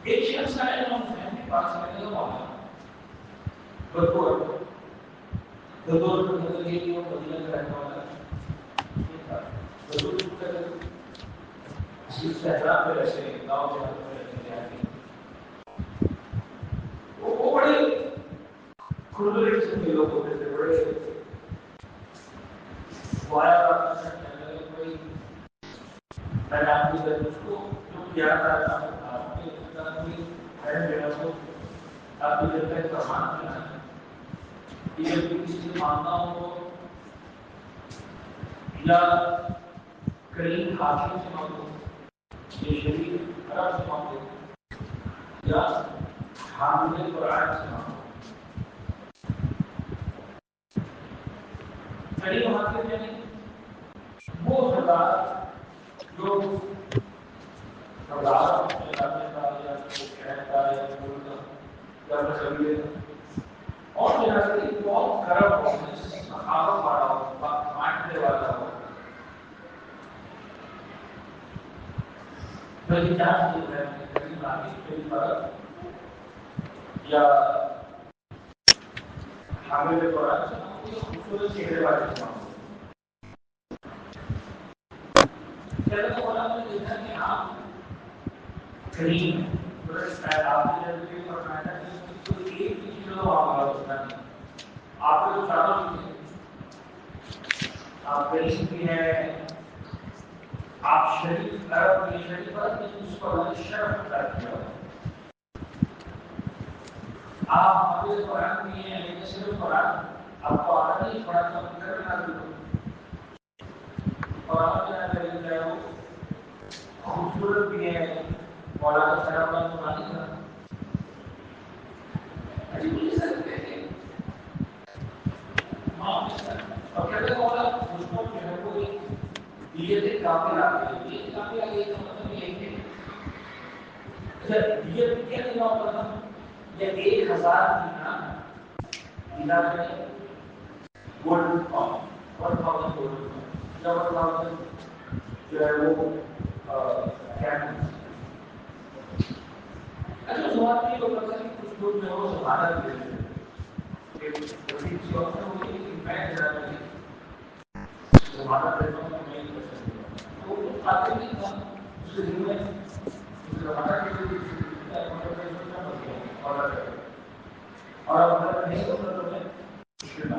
ایک شخص آیا امام حسین کے پاس میں نے کہا بدور بدور کا مطلب یہ کہ وہ مدینہ کا رہنے والا ہے. بدور کا اس صحرا پہ رہتے ہیں، گاؤں دیہات میں رہتے ہیں. وہ بڑے کھلے قسم کے لوگ ہوتے تھے، بڑے وایا کرتے ہیں. کوئی میں نے آپ کی اس کو جو کیا تھا آپ کے کوئی ہے میرا کو آپ کی جب تک فرمان کیا ہے کہ جب کسی سے ماننا ہو یا کریم حاکم سے مانگو، یہ شریف عرب سے مانگو یا حامل قرآن سے مانگو. کریم حاکم یعنی وہ سردار جو سردار علاقے کا یا شہر کا یا ملک کا یا قبیلے کا اور جیسا کہ بہت گرم ہو، سخاوت والا ہو، بانٹنے والا ہو. میری کیا چیز ہے میری باقی میری بات یا حامل قرآن سے کوئی خوبصورت چہرے والے سے مانگو. چلو قرآن میں دیکھا کہ آپ کریم آپ نے جب فرمایا کہ کوئی ایک بھی چیز ہو آپ کا نہیں، آپ کو جو چاروں چیزیں آپ کریم بھی ہیں، آپ شریف عرب کی شریف عرب کی اس کو اللہ شرف عطا کیا. آپ حافظ قرآن بھی ہیں لیکن صرف قرآن آپ کو آتا نہیں، قرآن کا فکر بنا دو. قرآن میں نہ کرے وہ خوبصورت بھی ہے، مولانا صاحب نے قرآن کا عجیب نہیں سکتے ہیں. ہاں اور کہتے ہیں مولا اس کو جو ہے وہ دیت کافی آگے دیت کافی آگے کا مطلب یہ ہے کہ دیت کیا دینا ہوتا تھا یا 1000 دینار میں گولڈ پاؤنڈ 1000 گولڈ یا 1000 جو ہے وہ کیمپس. اچھا سوال یہ ہوتا تھا کہ کچھ لوگ جو ہے وہ سہارا بھی دیتے تھے کہ وسیع سی اور ہوتی ہے کہ میں ذرا سہارا دیتا ہوں میں نہیں کر سکتا تو وہ کھاتے نہیں تھا اس کے دن میں اس زمانہ کے لیے اور اگر نہیں ہوتا تو میں مشکل نہ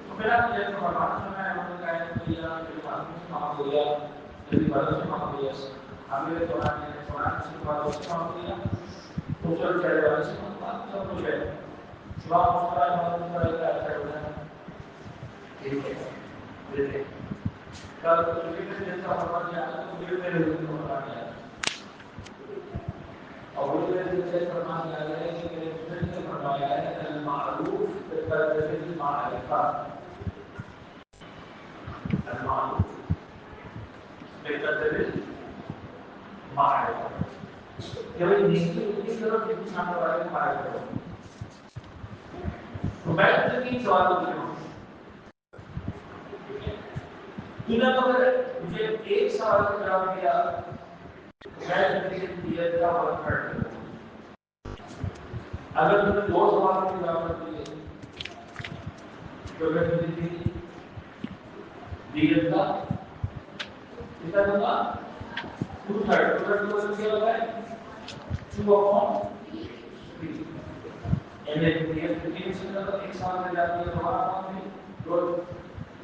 تو میرا یہ فرمان میں ہم نے کہا کہ یا معاف ہو گیا جلدی بڑا سے معاف ہو گیا ہمیں قرآن سے بات سے معاف ہو گیا تو چل چلے والے سے معاف سب کچھ ہے جواب مسکرائے ہمارے کا اچھا ہوتا ہے ٹھیک ہے دیتے کل تو جیسا فرمان کیا تو میرے فرمان کیا اور وہ جیسے فرمان کیا گیا ہے کہ میرے دوسرے سے فرمایا ہے المعروف بالمعرفہ المعروف بقدر المعرفہ کہ وہ نیکی کی طرف انسان والے پائے کرو. تو میں تین سوال پوچھ رہا ہوں دنیا کو اگر مجھے ایک سوال کا جواب دیا میں زندگی دیت کا وقت کر دوں. اگر تم نے 2 سوال کے جواب دیے تو میں زندگی دیت کا کتنا دوں گا 2/3 کیا ہوتا ہے 2/3 یعنی دیت 3 سے زیادہ ایک سال میں جاتی ہے تو ہمارا بھی 2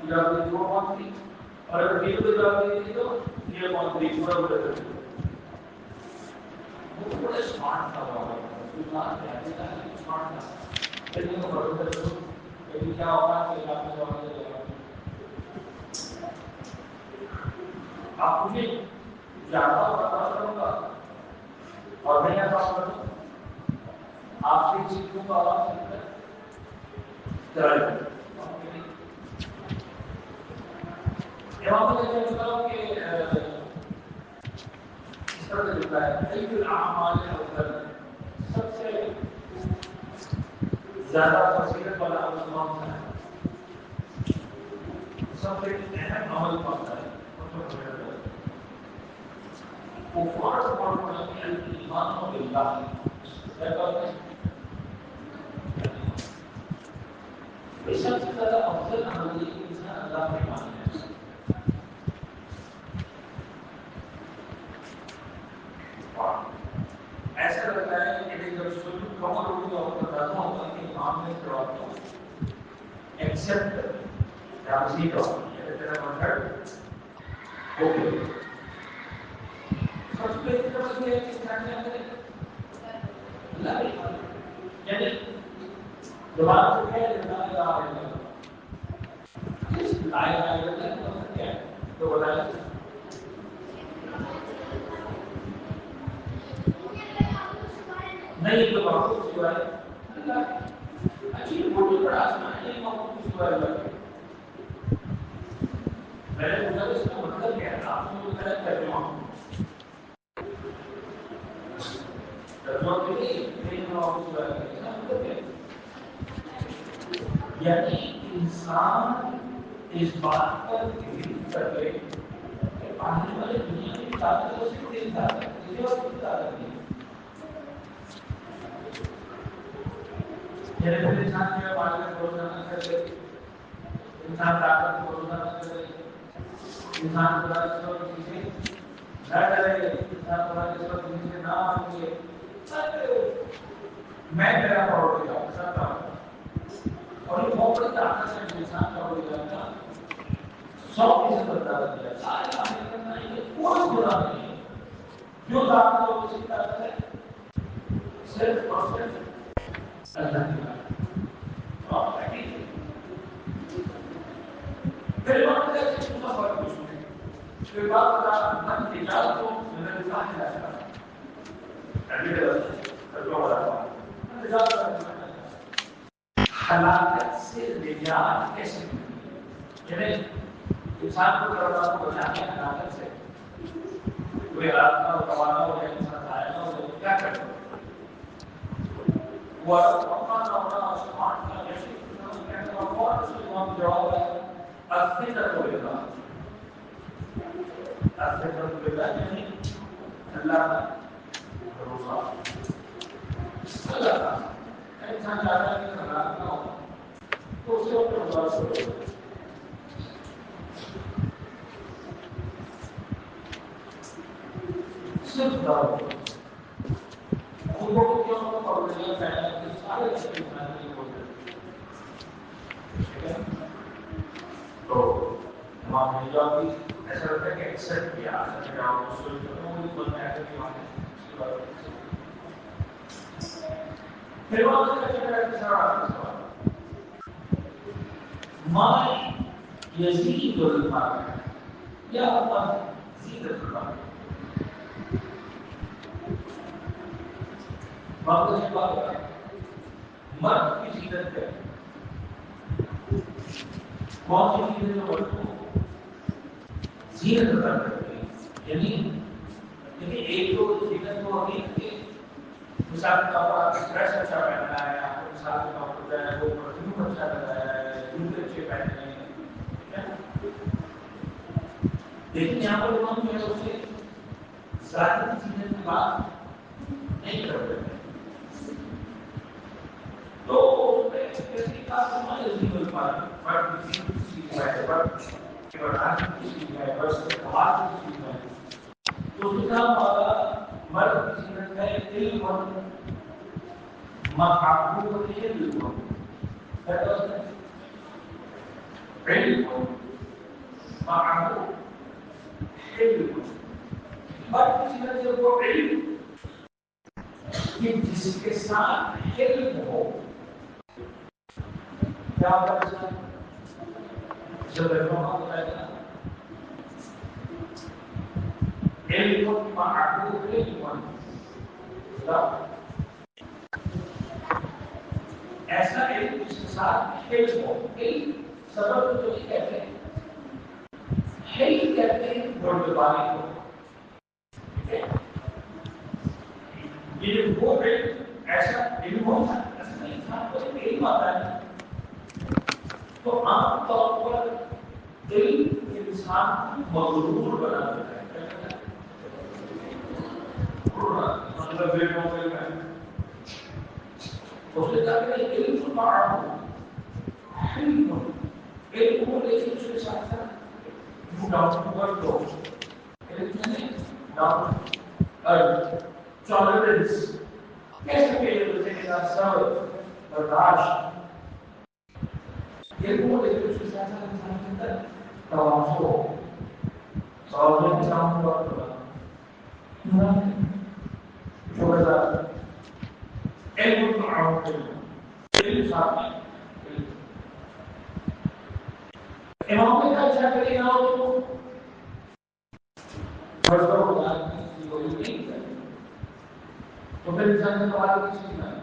جاتی 2/3 اور اگر 3 کو جاتی ہے تو 3/3 پورا ہو جاتا ہے. وہ بڑے اسمارٹ تھا اسمارٹ تھا لیکن بھروسہ کرو کہ کیا ہوگا کہ آپ کو آپ مجھے جانتا ہوگا بات کروں گا اور میں یہ بات کروں آپ سے چیزوں کو آواز کریں امام نے کہا کہ اس طرح لکھا ہے ایک الاعمال افضل سب سے زیادہ فضیلت والا عمل کون سا ہے؟ سب سے اہم عمل کون سا ہے؟ کفار والمنافقین الایمان باللہ کیا کہتے ہیں سب سے زیادہ افضل عمل یہ کہ انسان اللہ پر ایمان لے ایسا لگتا ہے کہ جب سن کمر ہوگی تو آپ بتاتا ہوں کہ امام نے جواب کو ایکسپٹ کر یا اسی جواب کیا تیرا مطلب اوکے سب سے پہلے تو یہ ہے کہ انسان نے اللہ کی یعنی زبان سے کہہ دینا ہے لا الہ الا اللہ لا الہ الا اللہ کا مطلب کیا ہے تو بتائیں نہیں تو معبود سوائے اللہ اچھی بہت بڑا آسمان ہے معبود سوائے اللہ میں نے پوچھا اس کا مطلب کیا ہے آپ نے مجھے غلط ترجمہ ترجمہ کے لیے نہیں معبود سوائے اللہ اس کا مطلب کیا ہے یعنی انسان اس بات پر یقین کر لے کہ آنے والے دنیا کی طاقت وہ صرف تیری طاقت ہے تیری اور کوئی طاقت نہیں میرے پھر انسان جو ہے پانی میں بھروسہ نہ کرے انسان طاقت کو بھروسہ نہ کرے انسان خدا کے سوا کسی سے نہ ڈرے انسان خدا کے سوا کسی سے نہ مانگے میں میرا پڑھو گیا سب کا اور یہ بہت بڑی طاقت ہے انسان کا ہو جاتا 100% بتا دیا سارے کام کرنا ہے کہ کوئی خدا نہیں ہے جو طاقت ہو اسی طاقت ہے صرف اور صرف اللہ کی بات پھر بات ہے کہ اس کا فرق کچھ نہیں پھر بات بتا من تجارت کو میں نے کہا ہے ابھی ترجمہ بتا رہا ہوں تجارت ہلاکت سے نجات کیسے یعنی انسان کو کرنا کو بچانے ہلاکت سے کوئی ہلاکت ہو کمانا ہو یا انسان آیا ہو تو کیا کرنا وہ اپنا اپنا آسمان کا جیسے اور اس کے بعد جواب ہے اصلی تک ہوئے گا اصلی تک ہوئے گا یعنی اللہ کا بھروسہ اللہ کا انسان چاہتا ہے کہ اللہ نہ ہو تو اسے اپنے بھروسہ ہوگا صرف دعو ان کو کیوں نہ پڑھ لیا پہلے کہ سارے چیزیں انسان کے ہوتے ہیں تو امام حجاب بھی ایسا لگتا ہے کہ ایکسپٹ کیا ایسا کہ آپ اس کو بھی بولنا ہے کہ امام نے پھر وہاں سے کہتے ہیں کہ سوال ما یزید المال یا مزید المال بات یہ بات ہے مرد کی زینت ہے کون سی چیزیں جو مرد کو زینت عطا کرتی ہے یعنی ایک تو زینت وہ ہوتی ہے کہ مثال کے طور پر آپ کو ڈریس اچھا پہننا ہے آپ کو مثال کے طور پر جو ہے وہ پرفیوم اچھا لگایا ہے جوتے اچھے پہننے ہیں لیکن یہاں پر ہم جو ہے اسے ذاتی زینت کی بات نہیں کر رہے تو کسی کا سمجھ نہیں مل پا رہا پر کسی چیز ہے پر بڑھانے کی چیز ہے پر بات کی چیز ہے تو اس کا والا مرد کی زینت ہے علم محبوب علم علم محبوب علم مرد کی زینت ہے وہ علم کہ جس کے ساتھ علم ہو کیا ہوتا ہے جب بتائے گا علم محبوب علم ایسا علم جس کے ساتھ علم ہو علم سبب جو یہ کہتے ہیں علم کہتے ہیں بردباری کو یہ وہ علم ایسا علم ہوتا ہے اصل انسان کو ایک علم آتا ہے تو عام طور پر علم انسان کو مغرور بنا دیتا ہے رہا مطلب بے موقع میں اس نے کہا کہ علم معروف علم علم کو لے کے اس کے ساتھ ساتھ ڈاکٹر کو علم نے ڈاکٹر ٹالرنس کیسے پیش ہوتے ہیں کا صبر برداشت علم کو لے کے اس کے ساتھ ساتھ انسان کے اندر توازو توازو انسان کو جو ہے علم معروف علم صاحب امام نے کہا کیا کرے گا تو برسوں ہوگا کسی کو نہیں کرے تو پھر انسان نے کمال کسی نہیں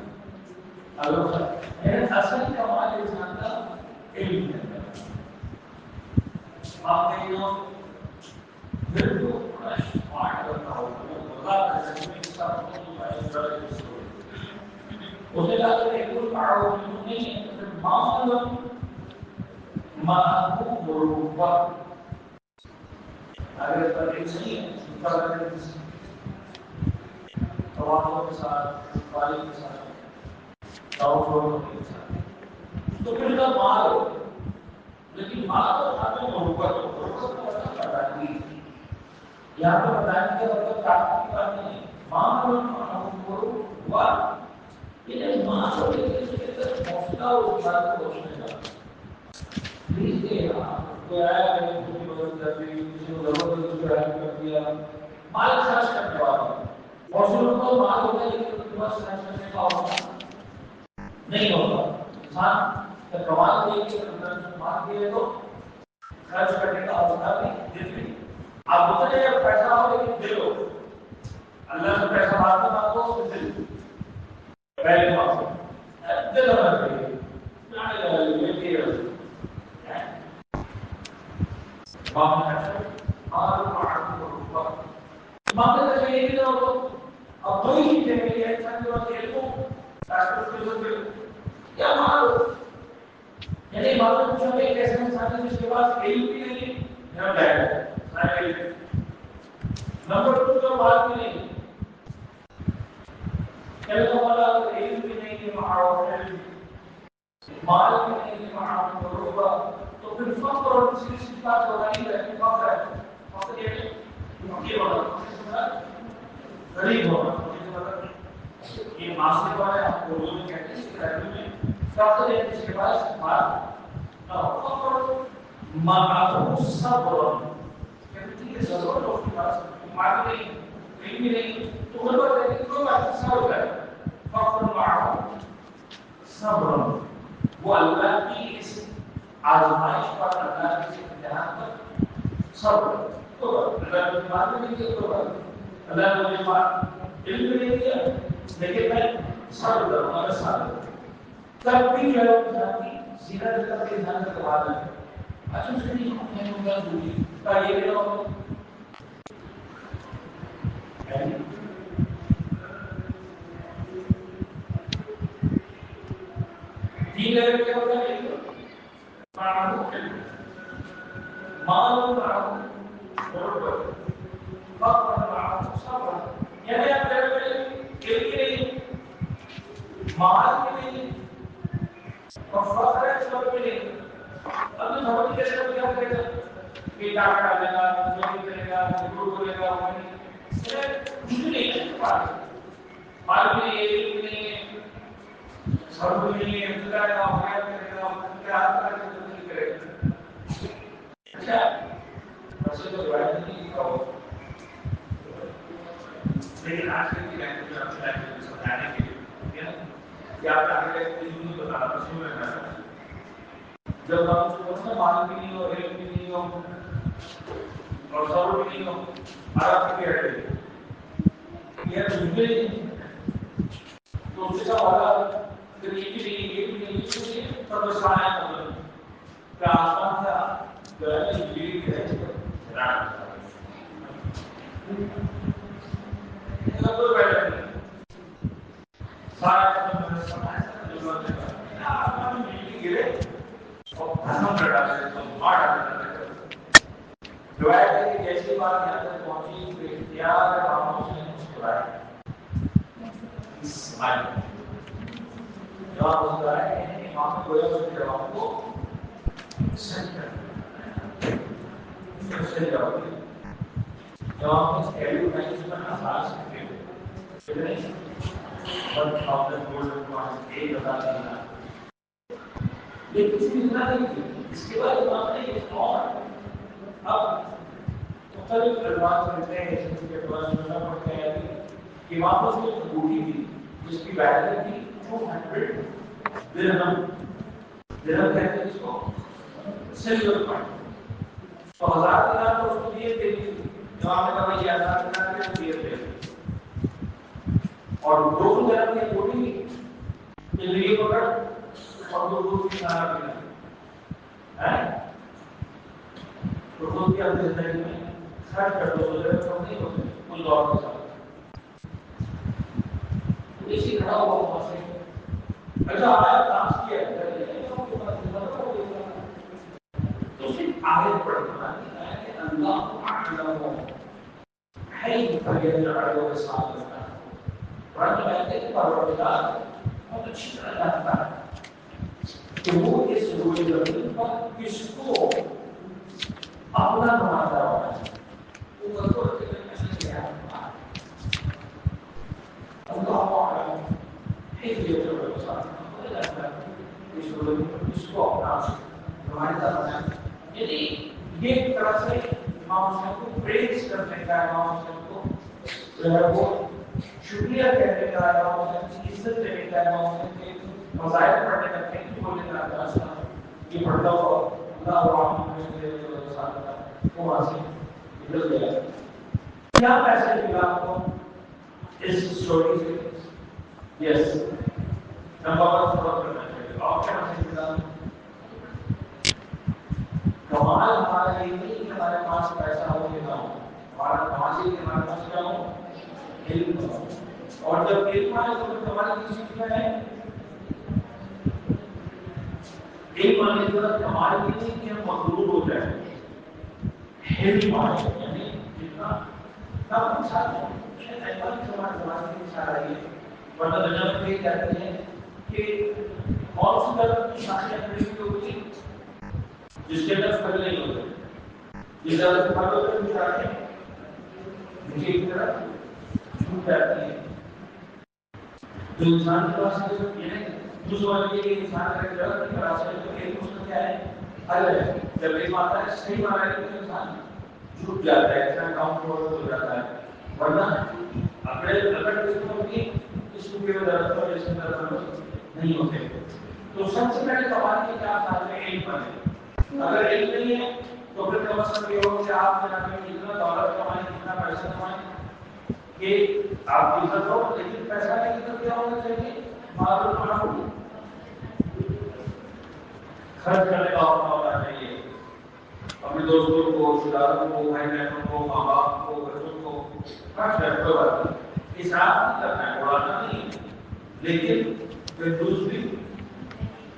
اگر اصل کمال انسان کا علم ہے آپ نے جو دل کو بڑا اسمارٹ کرنا ہوگا اللہ کا زمین کے ساتھ اسے کہا کہ ایک معروف نہیں ہے معمول معروف ضرورت اگر ترتیب صحیح ہے توازن کے ساتھ قالی کے ساتھ توازن کے ساتھ تو پھر کا مال ہو لیکن مال تو ہمیں ضرورت کا مطلب بتائیں یہاں پر بتائیں کہ مطلب طاقت کی بات نہیں مال ہوا یہ مال ہو لیکن اس کے اندر موسیقہ اور بات کو روشنے کا پلیز دے رہا کوئی آیا ہے کسی کی مدد کر دی کسی کو ضرورت ہے کسی کو ہیلپ کر دیا مال خرچ کرنے والا اور صرف کو مال ہوتا ہے لیکن اس کے پاس خرچ کرنے کا ہوتا نہیں ہوتا انسان جب کمال دے کے اندر مال دے تو خرچ کرنے کا ہوتا بھی آپ اتنے جب پیسہ ہو لیکن دے دو اللہ سے پیسہ مانگو دل پہلے مانگو دل ہونا چاہیے نمبر 2 کا بات بھی نہیں کہنے والا علم بھی نہیں کہ معروف علم مال بھی نہیں کہ معروف ضرورہ تو پھر فقر اور کسی چیز کا تو نہیں ہے فقر ہے فقر یہ ہونا غریب ہونا یہ معاشرے پر ہے آپ اردو میں کہتے ہیں اس کے عربی میں فقر ہے جس کے پاس مال نہ ہو فقر معروف صبر کہتے ہیں ضرورت ہو کے پاس مال نہیں علم بھی نہیں تو غربت ہے کہ کوئی بات صبر ہے فقر معروف صبر وہ اللہ کی اس آزمائش پر اللہ کے امتحان پر صبر تو اللہ کی بات نہیں کی تو اللہ نے مجھے بات علم بھی نہیں دیا لیکن میں صبر کروں گا صبر تب بھی جو ہے انسان کی سیرت کر کے انسان کا کمال ہے اچھا اس کے لیے ہم نے ہوگا دوری کا یہ بھی ہوگا تین لیول کیا ہوتا ہے معروف مال معروف ضرورت فقر معروف صبر یعنی آپ کے لیے مال کے لیے اور فقر ہے صبر کے لیے اب تو سمجھ کے سب کیا کرے گا کہ ڈاکٹر آ جائے گا جو کرے گا گرو کرے گا کچھ نہیں ہے مال کے لیے نہیں ہے سب کے لیے انتظار کا ہو گیا کیا کرے گا اچھا ویسے تو روایت نہیں لکھا ہو لیکن آج کل کی لینگویج میں لینگویج سمجھانے کے لیے کیا آپ آگے نہیں بتا رہا تھا میں جب ہم کو مال بھی نہیں ہو علم بھی نہیں ہو اور صبر بھی نہیں ہو آرام بھی رہے یہ جملے تو اس کا والا پھر یہ بھی نہیں سب سارا مطلب کا آسمان کا گہرے جیل ہے سب تو بیٹھے سارا سماج جو آسمان میں مل کے گرے اور بھسم کر ڈالے تو مار ڈالے روایت ہے کہ جیسی بات یہاں تک پہنچی تو اختیار خاموش نے مسکرائے اسمائل جواب ہوتا ہے کہ امام کو جواب کو صحیح کرنا صحیح جواب جواب میں ایڈورٹائز پر آسان سے نہیں ون تھاؤزینڈ گولڈن کوائنز ایک ہزار دینار یہ کسی بھی طرح نہیں تھی اس کے بعد امام نے یہ اور اب مختلف الفاظ ملتے ہیں جس کے بعد سننا پڑتے ہیں کہ امام اس کی انگوٹھی تھی جس کی ویلیو تھی 200 درہم درہم کہتے ہیں اس کو سلور کوائن تو 1000 دینار تو اس کو دیے تھے امام نے کہا یہ 1000 دینار کے دیے تھے اور 200 درہم کی انگوٹھی یہ لیے پکڑ اور 200 کی کھانا پینا ہے تو خود کی اپنی زندگی میں خرچ کر 200 درہم کم نہیں ہوتے اس دور کے ساتھ اسی کھڑا ہوا وہاں سے اچھا آیا کام کیا تو صرف آیت پڑھنا ہے کہ اللہ اعلم حیث یجعل رسالته قرآن میں کہتے ہیں پروردگار بہت اچھی طرح جانتا ہے کہ وہ اس روئے زمین پر کس کو اپنا بناتا ہوگا وہ بطور کے لیے نہیں کیا اللہ اعلم حیث یجعل رسالته مجھے لگتا ہے اس روئے پر کس کو اپنا نمائندہ بنایا یعنی یہ ایک طرح سے امام حسین کو پریز کرنے کا امام حسین کو جو ہے وہ شکریہ کہنے کا امام حسین کی عزت دینے کا امام حسین کے مظاہر پڑھنے کا تھینک یو بولنے کا راستہ یہ پڑھتا ہوا اللہ وہ وہاں سے نکل گیا کیا میسج ملا آپ کو اس اسٹوری سے یس نمبر 1 فالو کرنا چاہیے آپ کیا میسج ملا کمال ہمارے لیے نہیں کہ ہمارے پاس پیسہ ہو کہ نہ ہو ہمارا کمال یہ کہ ہمارے پاس کیا ہو علم ہو اور جب علم آئے تو پھر ہماری چیز کیا ہے علم آنے کے بعد کمال یہ نہیں کہ ہم مغرور ہو جائیں علم آئے یعنی جتنا کم انسان ہو ہمارے زمانے کی مثال آئی ہے ورنہ دنیا میں یہ کہتے ہیں کہ کون سی طرح کی شاخیں کھڑی ہوئی جس کے اندر پھل نہیں ہوتے یہ زیادہ پھل ہوتے ہیں شاخیں مجھے ایک طرح جھوٹ جاتی ہے جو انسان کے پاس یہ نہیں دوسرے والے کے انسان کا غلط نہیں کرا سکتے تو ایک مسئلہ کیا ہے الگ ہے جب ایک آتا ہے صحیح مانا ہے تو انسان جھوٹ جاتا ہے اتنا کاؤنٹ ہو جاتا ہے ورنہ اگر دیکھو کہ اس کو کوئی درد ہو جیسے درد نہیں ہوتے تو سب سے پہلے سوال یہ کیا ساتھ میں علم بنے اگر علم نہیں ہے تو پھر کا مطلب یہ ہو کہ آپ اتنا دولت کمائیں اتنا پیسہ کمائیں کہ آپ کی عزت ہو لیکن پیسہ کی عزت کیا ہونا چاہیے معلوم خرچ کرنے کا ہونا چاہیے اپنے دوستوں کو رشتہ داروں کو بھائی بہنوں کو ماں باپ کو بچوں کو خرچ کرنے کا حساب نہیں کرنا ہے اڑانا نہیں لیکن کنجوس بھی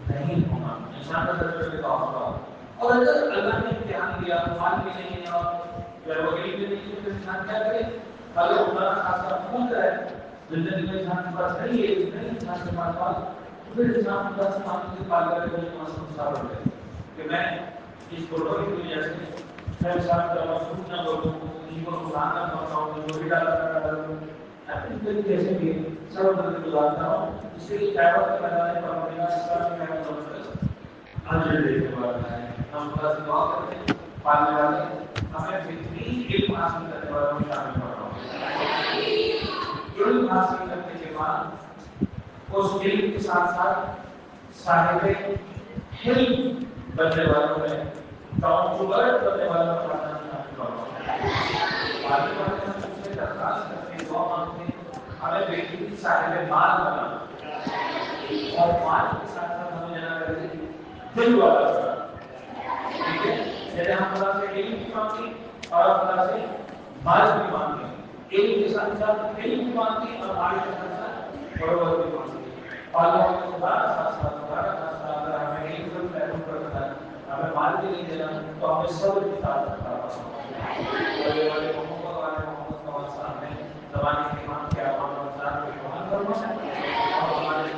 نہیں ہونا انسان کا خرچ کرنے کا ہوگا اور اگر اللہ نے امتحان دیا مال بھی نہیں ہے اور وغیرہ بھی نہیں ہے تو انسان کیا کرے اگر اللہ خاصا پھول جائے زندگی میں انسان کے پاس نہیں ہے نہیں انسان کے پاس تو پھر انسان کے پاس ماننے کے پال کر کے مسئلہ ہو جائے کہ میں اس فوٹو کی وجہ سے میں انسان کا مصروف نہ بولوں کسی کو نقصان نہ پہنچاؤں جو بھی ڈالا اپنی طریقے سے بھی سب زندگی گزارتا ہوں اس سے یہ قیامت کے میدان پر میرا اسلام میں میں اجر دینے والا ہے ہم خدا سے دعا کرتے ہیں پالنے والے ہمیں بہترین علم حاصل کرنے والوں میں شامل کرواؤ علم حاصل کرنے کے بعد اس علم کے ساتھ ساتھ صاحب علم بننے والوں میں کاؤنسلر بننے والوں کا شامل کرواؤ پالنے والے ہم سے درخواست کرتے ہیں دعا مانگتے ہیں ہمیں بہترین صاحب مال بنا اور مال کے ساتھ ساتھ ہمیں جانا کرے دل والا بنا ٹھیک ہے جیسے ہم خدا سے علم بھی مانگتے اور خدا سے مال بھی مانگتے علم کے ساتھ ساتھ علم بھی مانگتے اور مال کے ساتھ ساتھ بڑھوت بھی مانگتے پالنے والے خدا کا ساتھ ساتھ اگر ہمیں علم کو محروم کرنا ہے ہمیں مال بھی نہیں دینا تو ہمیں صبر کی طاقت رکھنا والے محمد کا واسطہ ہمیں زمانے کے امام کے اعمال و انسان کو شامل کرنا اور ہمارے